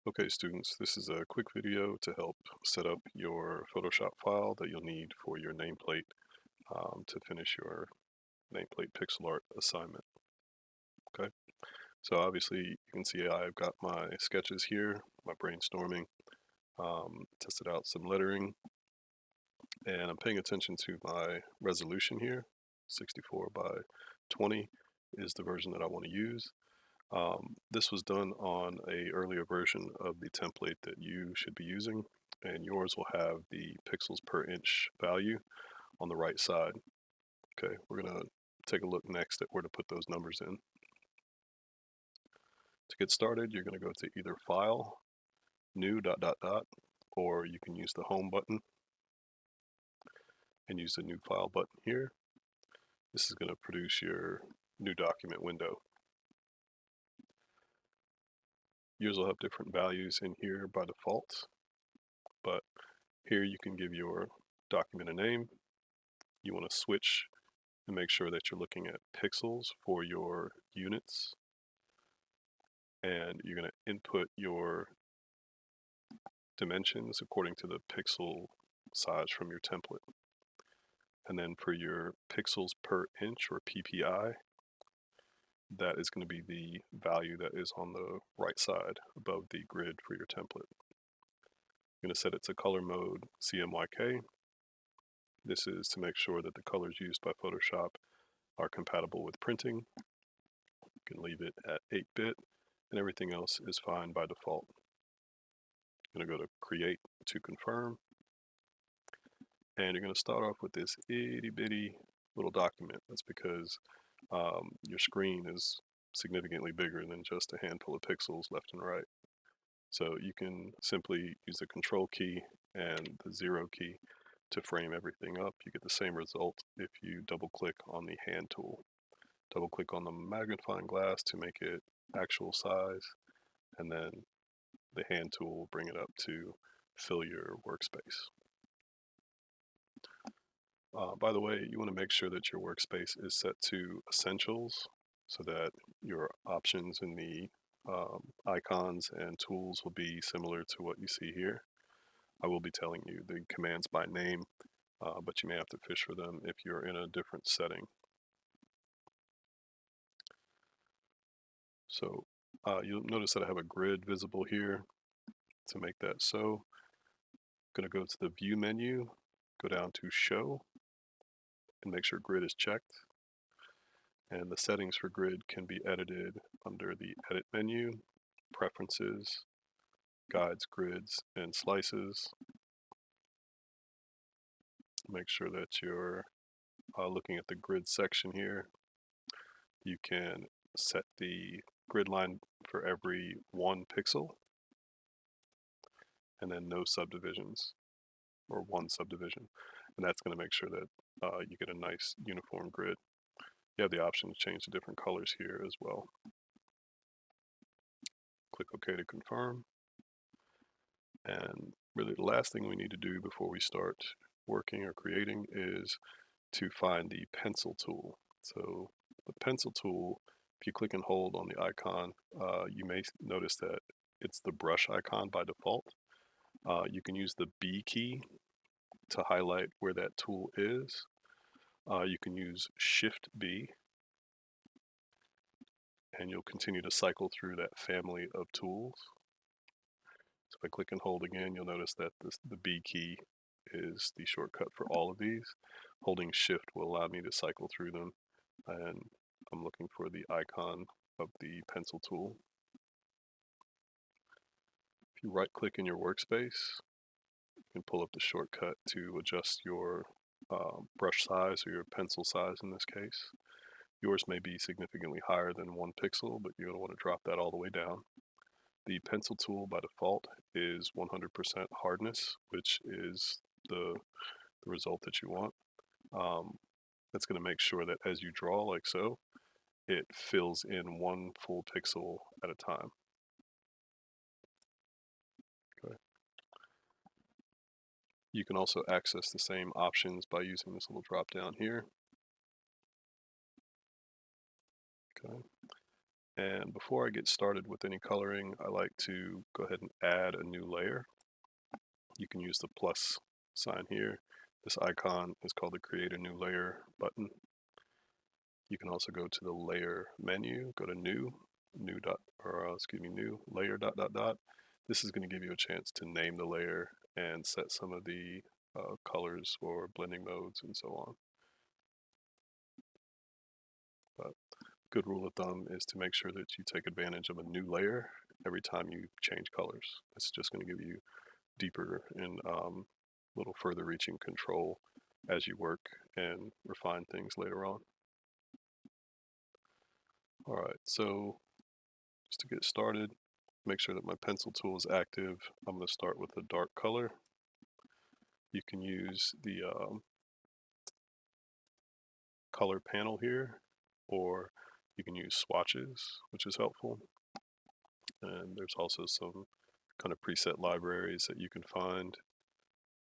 Okay, students, this is a quick video to help set up your Photoshop file that you'll need for your nameplate to finish your nameplate pixel art assignment. Okay, so obviously you can see I've got my sketches here, my brainstorming, tested out some lettering, and I'm paying attention to my resolution here. 64 by 20 is the version that I want to use. This was done on a earlier version of the template that you should be using, and yours will have the pixels per inch value on the right side. Okay, we're gonna take a look next at where to put those numbers in. To get started, you're gonna go to either File, New ... or you can use the Home button and use the New File button here. This is gonna produce your new document window. Yours will have different values in here by default, but here you can give your document a name. You want to switch and make sure that you're looking at pixels for your units, and you're going to input your dimensions according to the pixel size from your template. And then for your pixels per inch, or PPI, that is going to be the value that is on the right side above the grid for your template. I'm going to set it to color mode CMYK. This is to make sure that the colors used by Photoshop are compatible with printing. You can leave it at 8-bit, and everything else is fine by default. I'm going to go to Create to confirm, and you're going to start off with this itty bitty little document. That's because your screen is significantly bigger than just a handful of pixels left and right. So you can simply use the Control key and the 0 key to frame everything up. You get the same result if you double click on the hand tool. Double click on the magnifying glass to make it actual size, and then the hand tool will bring it up to fill your workspace. By the way, you want to make sure that your workspace is set to essentials so that your options in the icons and tools will be similar to what you see here. I will be telling you the commands by name, but you may have to fish for them if you're in a different setting. So you'll notice that I have a grid visible here. To make that so, I'm going to go to the View menu, go down to Show, and make sure Grid is checked. And the settings for grid can be edited under the Edit menu, Preferences, Guides, Grids, and Slices. Make sure that you're looking at the grid section here. You can set the grid line for every 1 pixel, and then no subdivisions, or 1 subdivision. And that's going to make sure that you get a nice uniform grid. You have the option to change the different colors here as well. Click OK to confirm. And really the last thing we need to do before we start working or creating is to find the pencil tool. So the pencil tool, if you click and hold on the icon, you may notice that it's the brush icon by default. You can use the B key to highlight where that tool is. You can use Shift B, and you'll continue to cycle through that family of tools. So if I click and hold again, you'll notice that the B key is the shortcut for all of these. Holding Shift will allow me to cycle through them, and I'm looking for the icon of the pencil tool. If you right click in your workspace, you can pull up the shortcut to adjust your brush size, or your pencil size in this case. Yours may be significantly higher than 1 pixel, but you're going to want to drop that all the way down. The pencil tool by default is 100% hardness, which is the result that you want. That's going to make sure that as you draw like so, it fills in 1 full pixel at a time. Okay. You can also access the same options by using this little drop down here. Okay. And before I get started with any coloring, I like to go ahead and add a new layer. You can use the plus sign here. This icon is called the Create a New Layer button. You can also go to the Layer menu, go to New, New Layer dot dot dot. This is going to give you a chance to name the layer and set some of the colors or blending modes and so on. But good rule of thumb is to make sure that you take advantage of a new layer every time you change colors. It's just going to give you deeper and little further reaching control as you work and refine things later on. All right, so just to get started, make sure that my pencil tool is active. I'm going to start with a dark color. You can use the color panel here, or you can use swatches, which is helpful. And there's also some kind of preset libraries that you can find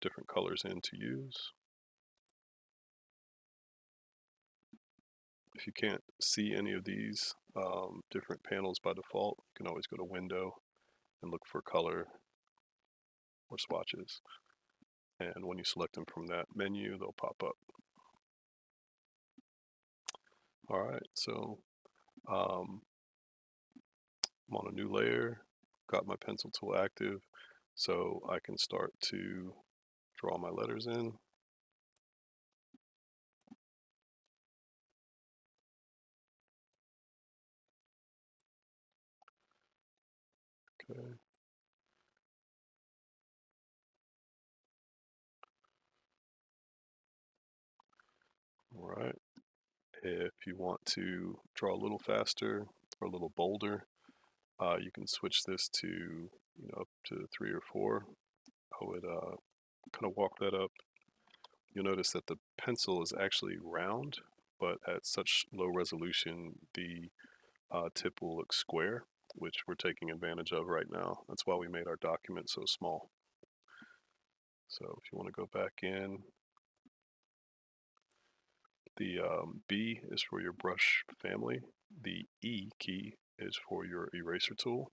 different colors in to use. If you can't see any of these different panels by default, you can always go to Window and look for color or swatches. And when you select them from that menu, they'll pop up. All right, so I'm on a new layer, got my pencil tool active, so I can start to draw my letters in. Okay. All right. If you want to draw a little faster or a little bolder, you can switch this to up to 3 or 4. I would kind of walk that up. You'll notice that the pencil is actually round, but at such low resolution, the tip will look square, which we're taking advantage of right now. That's why we made our document so small. So if you want to go back in, the B is for your brush family. The E key is for your eraser tool.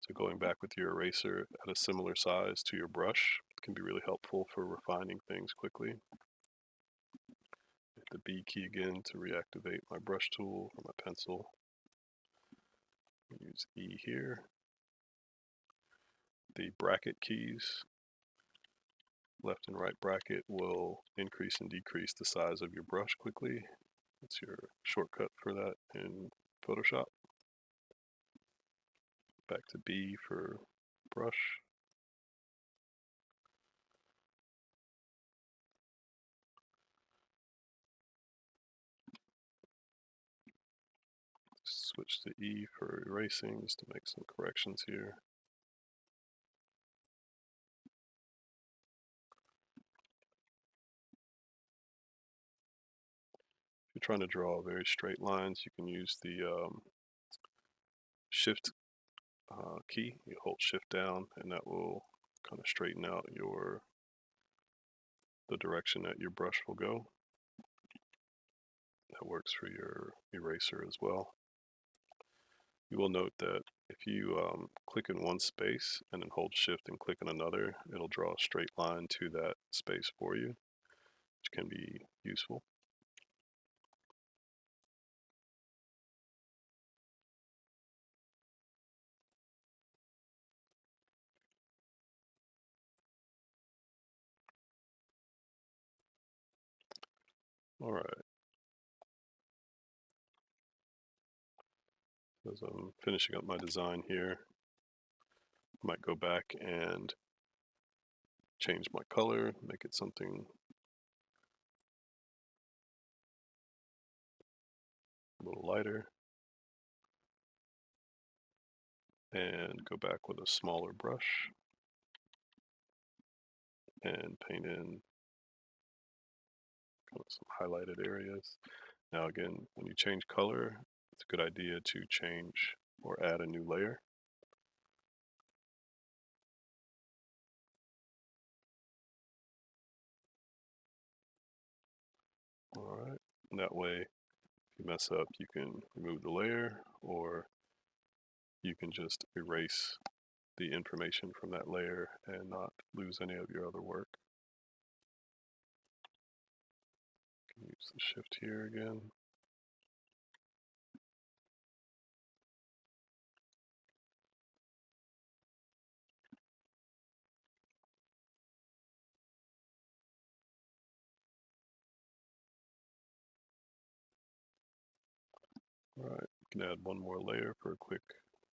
So going back with your eraser at a similar size to your brush can be really helpful for refining things quickly. Hit the B key again to reactivate my brush tool or my pencil. Use E here. The bracket keys, left and right bracket, will increase and decrease the size of your brush quickly. That's your shortcut for that in Photoshop. Back to B for brush. Switch to E for erasing just to make some corrections here. If you're trying to draw very straight lines, you can use the Shift key. You hold Shift down, and that will kind of straighten out the direction that your brush will go. That works for your eraser as well. You will note that if you click in one space and then hold Shift and click in another, it'll draw a straight line to that space for you, which can be useful. All right. As I'm finishing up my design here, I might go back and change my color, make it something a little lighter, and go back with a smaller brush and paint in kind of some highlighted areas. Now again, when you change color, it's a good idea to change or add a new layer. All right, and that way, if you mess up, you can remove the layer or you can just erase the information from that layer and not lose any of your other work. You can use the shift here again. All right, you can add one more layer for a quick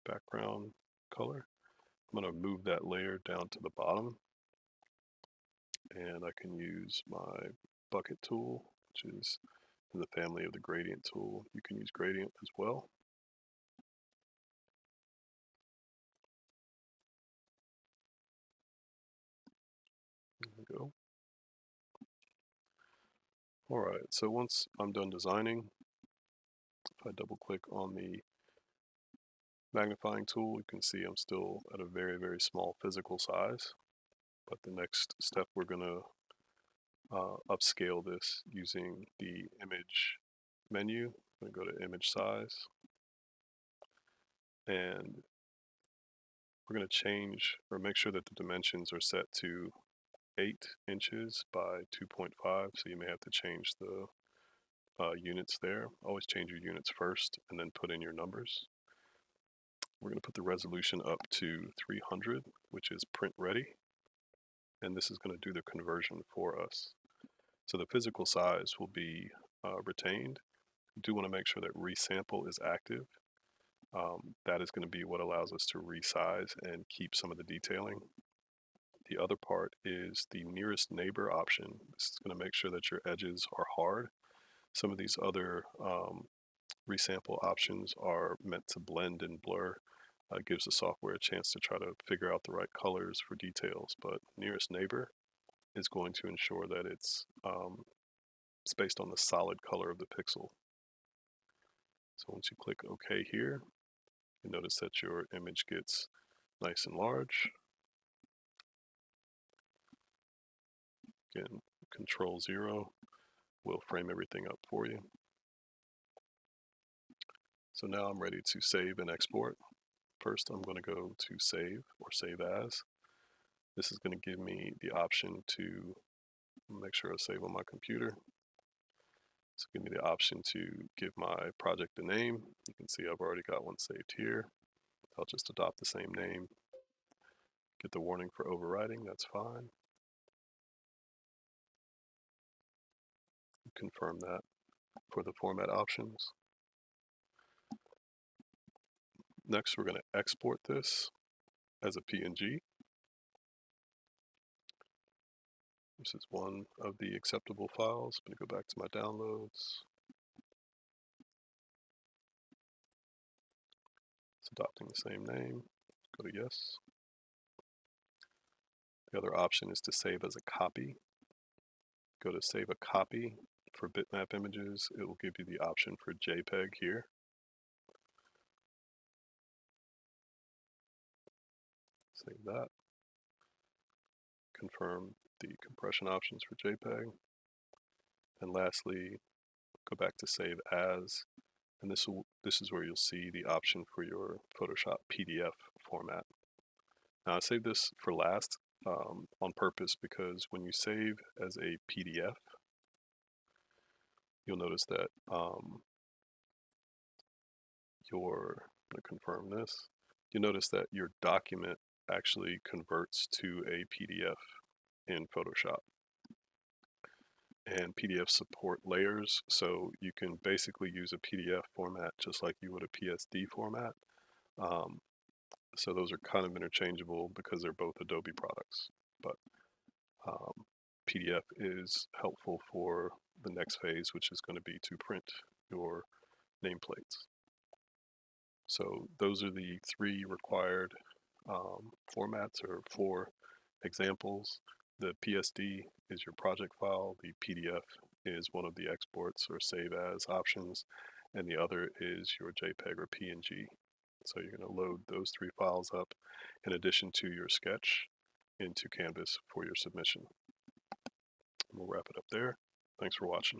background color. I'm going to move that layer down to the bottom, and I can use my bucket tool, which is in the family of the gradient tool. You can use gradient as well. There we go. All right, so once I'm done designing, if I double click on the magnifying tool, you can see I'm still at a very, very small physical size. But the next step, we're going to upscale this using the image menu. I'm going to go to image size, and we're going to change or make sure that the dimensions are set to 8 inches by 2.5, so you may have to change the units there. Always change your units first and then put in your numbers. We're going to put the resolution up to 300, which is print ready, and this is going to do the conversion for us. So the physical size will be retained. You do want to make sure that resample is active. That is going to be what allows us to resize and keep some of the detailing. The other part is the nearest neighbor option. This is going to make sure that your edges are hard. Some of these other resample options are meant to blend and blur. It gives the software a chance to try to figure out the right colors for details, but nearest neighbor is going to ensure that it's based on the solid color of the pixel. So once you click OK here, you notice that your image gets nice and large. Again, Control 0 will frame everything up for you. So now I'm ready to save and export. First, I'm going to go to Save or Save As. This is going to give me the option to make sure I save on my computer. So give me the option to give my project a name. You can see I've already got one saved here. I'll just adopt the same name. Get the warning for overwriting, that's fine. Confirm that for the format options. Next, we're going to export this as a PNG. This is one of the acceptable files. I'm going to go back to my downloads. It's adopting the same name. Go to yes. The other option is to save as a copy. Go to save a copy. For bitmap images, it will give you the option for JPEG here. Save that. Confirm the compression options for JPEG. And lastly, go back to save as, and this is where you'll see the option for your Photoshop PDF format. Now I saved this for last on purpose because when you save as a PDF, you'll notice that I'm going to confirm this. You'll notice that your document actually converts to a PDF in Photoshop. And PDF support layers, so you can basically use a PDF format just like you would a PSD format. So those are kind of interchangeable because they're both Adobe products. But PDF is helpful for the next phase, which is going to be to print your nameplates. So those are the 3 required formats or 4 examples. The PSD is your project file, the PDF is one of the exports or save as options, and the other is your JPEG or PNG. So you're going to load those 3 files up in addition to your sketch into Canvas for your submission. We'll wrap it up there. Thanks for watching.